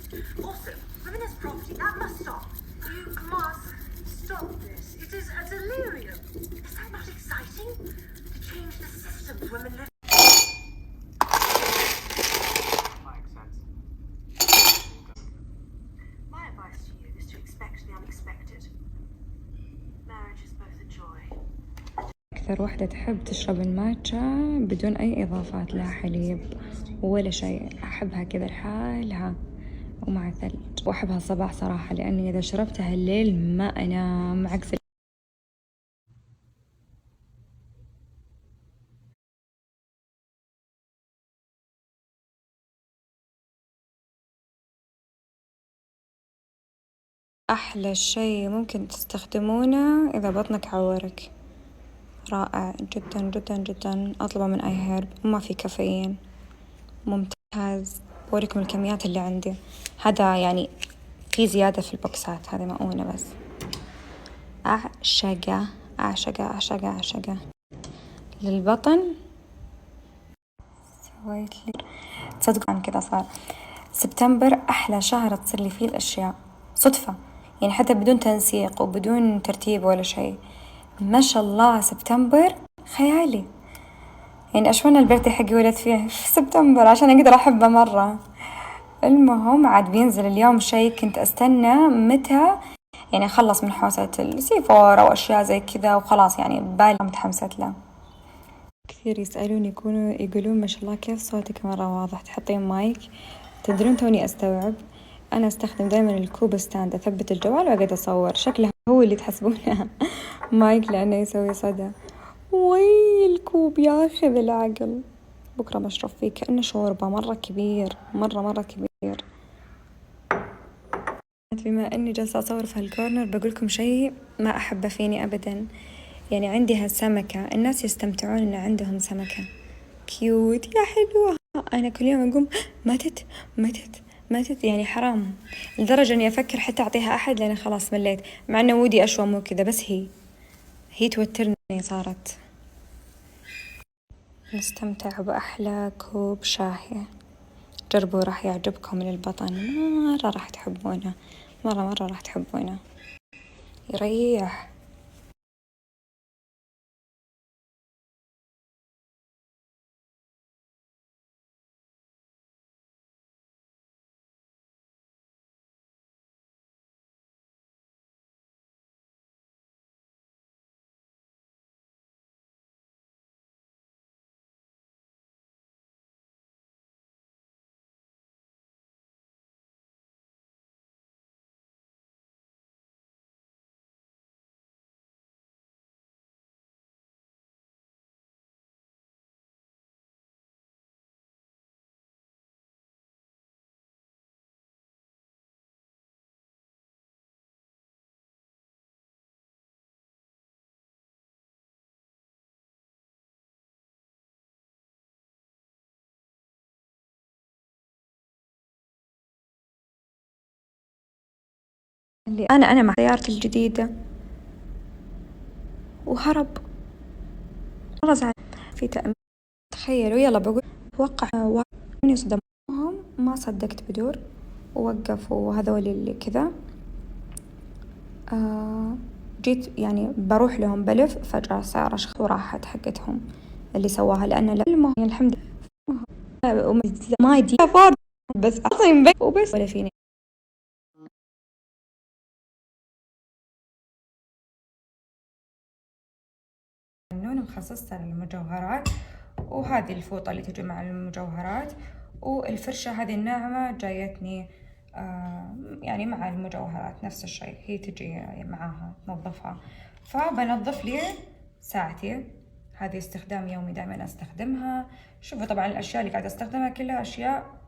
Also, feminist property, that must stop. You must stop this. It is a delirium. Is that not exciting? To change the systems women live. Makes sense. My advice to you is to expect the unexpected. Marriage is both a joy. أكثر واحدة تحب تشرب الماتشا بدون أي إضافات، لا حليب ولا شيء. أحبها كذا لحالها ومع ثلج، وأحبها الصباح صراحة، لأني إذا شربتها الليل ما أنام عكس أحلى شيء ممكن تستخدمونه إذا بطنك عورك. رائع جدا جدا جدا. أطلبه من أي هيرب، وما في كافيين، ممتاز. بوريكم الكميات اللي عندي. هذا يعني في زيادة في البوكسات، هذه مؤونة بس. أعشقه أعشقه أعشقه أعشقه. للبطن سويت لي، تصدقوا عن كذا صار سبتمبر أحلى شهر تصير لي فيه الأشياء صدفة، يعني حتى بدون تنسيق وبدون ترتيب ولا شيء. ما شاء الله سبتمبر خيالي. يعني أشوان البرتي حقي ولد فيه في سبتمبر عشان أقدر أحبه مرة. المهم عاد بينزل اليوم شيء كنت أستنى متى يعني أخلص من حوسة السيفور أو أشياء زي كذا وخلاص، يعني بالي متحمست له. كثير يسألوني يقولون ما شاء الله كيف صوتك مرة واضح، تحطين مايك؟ تدرون توني أستوعب، أنا أستخدم دائما الكوب ستاند، أثبت الجوال وأقعد أصور، شكله هو اللي تحسبونه مايك لأنه يسوي صدى. وي الكوب ياخذ العقل. بكرة بشرب فيه كأنه شوربة، مرة كبير، مرة كبير. بما أني جالسة أصور في هالكورنر بقولكم شيء ما أحبه فيني أبدا. يعني عندي هالسمكة، الناس يستمتعون إن عندهم سمكة كيوت يا حلوة، أنا كل يوم أقوم ماتت يعني حرام، لدرجة إني أفكر حتى أعطيها أحد لأن خلاص مليت، مع إنه ودي أشوى مو كذا، بس هي توترني صارت. نستمتع بأحلى كوب شاهي، جربوا راح يعجبكم. للبطن مرة راح تحبونه، مرة راح تحبونه، يريح. اللي أنا مع سيارتي الجديدة وهرب، مرة زعل في تأمين. تخيلوا، يلا بقول أتوقع يصدموهم، ما صدقت بدور ووقفوا هذول اللي كذا. جيت يعني بروح لهم بلف، فجأة سيارة وراحت حقتهم اللي سواها، لأن المهم الحمد لله ما يدي فور بس أعطيهم بس وبس ولا فيني. اللون مخصصة للمجوهرات، وهذه الفوطة اللي تجي مع المجوهرات، والفرشة هذه الناعمة جايتني يعني مع المجوهرات نفس الشيء، هي تجي معاها تنظفها. فبنظف لي ساعتي، هذه استخدام يومي دائما استخدمها. شوفوا طبعا الاشياء اللي قاعدة استخدمها كلها اشياء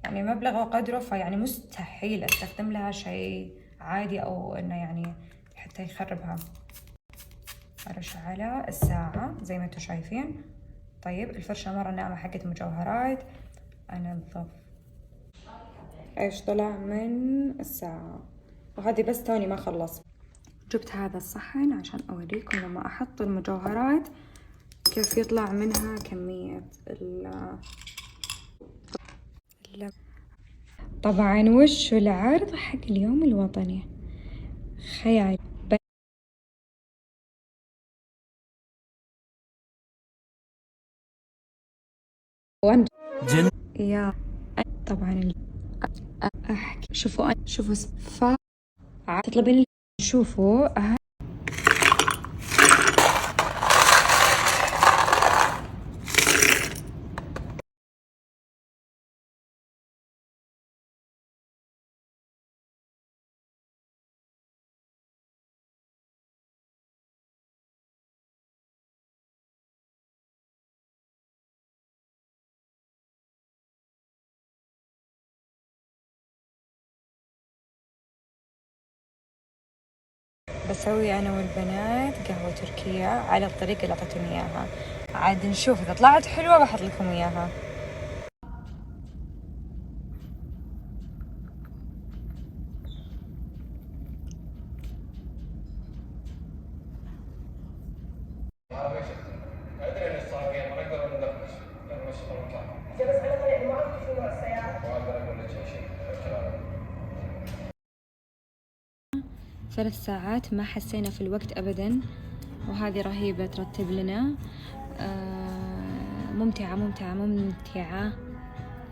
يعني مبلغ وقدره، فيعني مستحيل استخدم لها شيء عادي او انه يعني حتى يخربها. أرش على الساعة زي ما انتم شايفين. طيب الفرشة مرة ناعمة حقت مجوهرات، أنظف ايش طلع من الساعة. وهذه بس توني ما خلص. جبت هذا الصحن عشان أوريكم لما أحط المجوهرات كيف يطلع منها كمية طبعا وش العرض حق اليوم الوطني خيال. وانت يا طبعا احكي شوفوا تطلبين شوفوا بسوي أنا والبنات قهوة تركية على الطريقة اللي أعطيتوني إياها، عاد نشوف إذا طلعت حلوة بحط لكم إياها. ثلاث ساعات ما حسينا في الوقت أبدا، وهذه رهيبة ترتب لنا. ممتعة ممتعة ممتعة،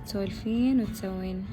تسولفين وتسوين.